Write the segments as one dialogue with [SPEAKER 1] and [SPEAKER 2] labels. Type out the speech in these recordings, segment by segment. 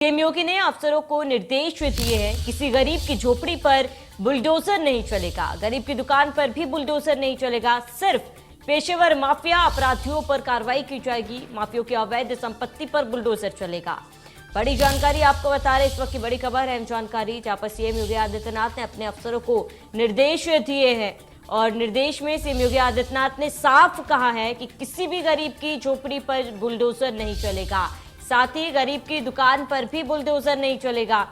[SPEAKER 1] CM योगी ने अफसरों को निर्देश दिए हैं, किसी गरीब की झोपड़ी पर बुलडोजर नहीं चलेगा, गरीब की दुकान पर भी बुलडोजर नहीं चलेगा, सिर्फ पेशेवर माफिया अपराधियों पर कार्रवाई की जाएगी, माफियों की अवैध संपत्ति पर बुलडोजर चलेगा। बड़ी जानकारी आपको बता रहे, इस वक्त की बड़ी खबर है जानकारी, जहां पर सीएम योगी आदित्यनाथ ने अपने अफसरों को निर्देश दिए हैं और निर्देश में सीएम योगी आदित्यनाथ ने साफ कहा है कि किसी भी गरीब की झोपड़ी पर बुलडोजर नहीं चलेगा, साथ ही गरीब की दुकान पर भी बुलडोजर नहीं चलेगा।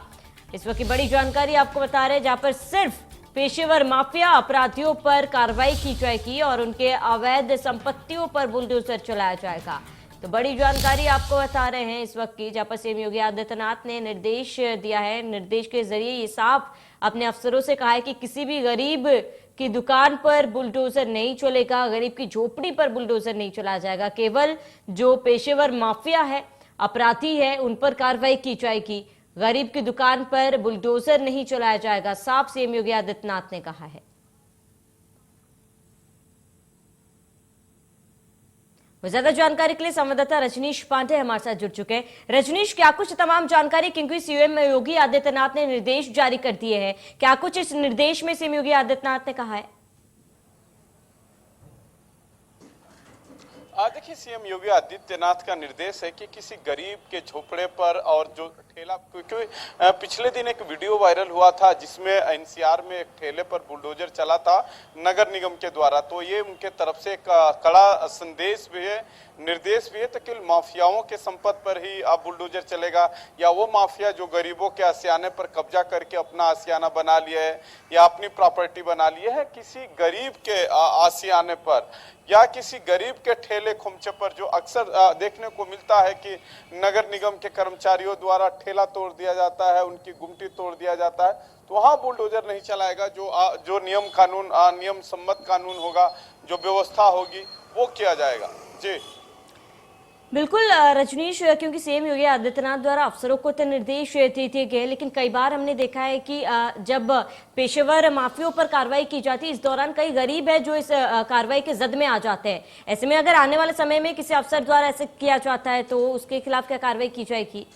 [SPEAKER 1] इस वक्त की बड़ी जानकारी आपको बता रहे हैं, जहां पर सिर्फ पेशेवर माफिया अपराधियों पर कार्रवाई की जाएगी और उनके अवैध संपत्तियों पर बुलडोजर चलाया जाएगा। तो बड़ी जानकारी आपको बता रहे हैं इस वक्त की, जहां पर सीएम योगी आदित्यनाथ ने निर्देश दिया है। निर्देश के जरिए ये साफ अपने अफसरों से कहा है कि किसी भी गरीब की दुकान पर बुलडोजर नहीं चलेगा, गरीब की झोपड़ी पर बुलडोजर नहीं चलाया जाएगा, केवल जो पेशेवर माफिया है, अपराधी है, उन पर कार्रवाई की जाएगी, गरीब की दुकान पर बुलडोजर नहीं चलाया जाएगा, साफ सीएम योगी आदित्यनाथ ने कहा है। ज्यादा जानकारी के लिए संवाददाता रजनीश पांडे हमारे साथ जुड़ चुके हैं। रजनीश, क्या कुछ तमाम जानकारी, क्योंकि सीएम योगी आदित्यनाथ ने निर्देश जारी कर दिए हैं, क्या कुछ इस निर्देश में सीएम योगी आदित्यनाथ ने कहा है?
[SPEAKER 2] देखिए, सीएम योगी आदित्यनाथ का निर्देश है कि किसी गरीब के झोपड़े पर और जो ठेला, क्योंकि पिछले दिन एक वीडियो वायरल हुआ था जिसमें एनसीआर में एक ठेले पर बुलडोजर चला था नगर निगम के द्वारा, तो ये उनके तरफ से एक कड़ा संदेश भी है, निर्देश भी है। तो केवल माफियाओं के संपत्ति पर ही अब बुलडोजर चलेगा, या वो माफिया जो गरीबों के आशियाने पर कब्जा करके अपना आशियाना बना लिया है या अपनी प्रॉपर्टी बना लिया है, किसी गरीब के आशियाने पर या किसी गरीब के ठेले खुमचे पर, जो अक्सर देखने को मिलता है कि नगर निगम के कर्मचारियों द्वारा ठेला तोड़ दिया जाता है, उनकी गुमटी तोड़ दिया जाता है, तो वहां बुलडोजर नहीं चलाएगा। जो नियम कानून, नियम सम्मत कानून होगा, जो व्यवस्था होगी, वो किया जाएगा। जी
[SPEAKER 1] बिल्कुल रजनीश, क्योंकि सीएम योगी आदित्यनाथ द्वारा अफसरों को तो निर्देश दिए गए, लेकिन कई बार हमने देखा है कि जब पेशेवर माफियों पर कार्रवाई की जाती है, इस दौरान कई गरीब है जो इस कार्रवाई के जद में आ जाते हैं। ऐसे में अगर आने वाले समय में किसी अफसर द्वारा ऐसे किया जाता है तो उसके खिलाफ क्या कार्रवाई की जाएगी?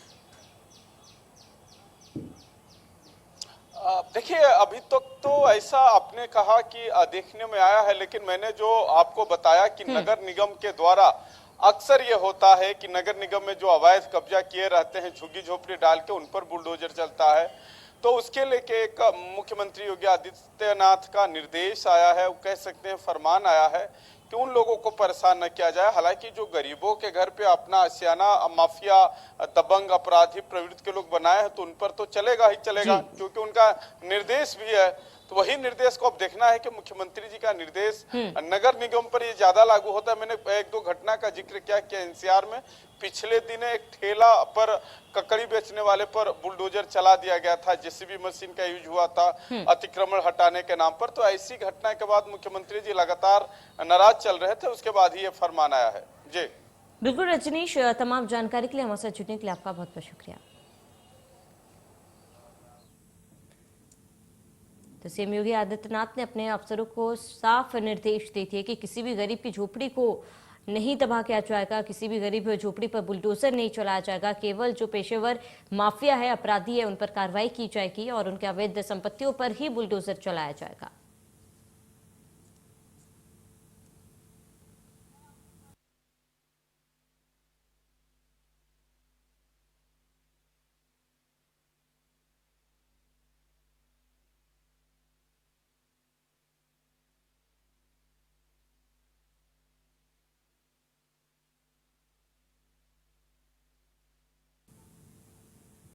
[SPEAKER 2] देखिए, अभी तक तो ऐसा आपने कहा कि देखने में आया है, लेकिन मैंने जो आपको बताया कि नगर निगम के द्वारा अक्सर ये होता है कि नगर निगम में जो अवैध कब्जा किए रहते हैं, झुग्गी झोपड़ी डाल के उन पर बुलडोजर चलता है, तो उसके लेके एक मुख्यमंत्री योगी आदित्यनाथ का निर्देश आया है, वो कह सकते हैं फरमान आया है कि उन लोगों को परेशान न किया जाए। हालांकि जो गरीबों के घर पे अपना आशियाना माफिया, दबंग, अपराधी प्रवृत्ति के लोग बनाए हैं, तो उन पर तो चलेगा ही चलेगा, क्योंकि उनका निर्देश भी है। तो वही निर्देश को अब देखना है कि मुख्यमंत्री जी का निर्देश नगर निगम पर ये ज्यादा लागू होता है। मैंने एक दो घटना का जिक्र किया कि एनसीआर में पिछले दिन एक ठेला पर ककड़ी बेचने वाले पर बुलडोजर चला दिया गया था, जेसीबी मशीन का यूज हुआ था अतिक्रमण हटाने के नाम पर। तो ऐसी घटना के बाद मुख्यमंत्री जी लगातार नाराज चल रहे थे, उसके बाद ही ये फरमान आया है। जी
[SPEAKER 1] बिल्कुल रजनीश, तमाम जानकारी के लिए हमारे साथ जुड़ने के लिए आपका बहुत बहुत शुक्रिया। तो सीएम योगी आदित्यनाथ ने अपने अफसरों को साफ निर्देश दे दिए कि किसी भी गरीब की झोपड़ी को नहीं तबाह किया जाएगा, किसी भी गरीब झोपड़ी पर बुलडोजर नहीं चलाया जाएगा, केवल जो पेशेवर माफिया है, अपराधी है, उन पर कार्रवाई की जाएगी और उनके अवैध संपत्तियों पर ही बुलडोजर चलाया जाएगा।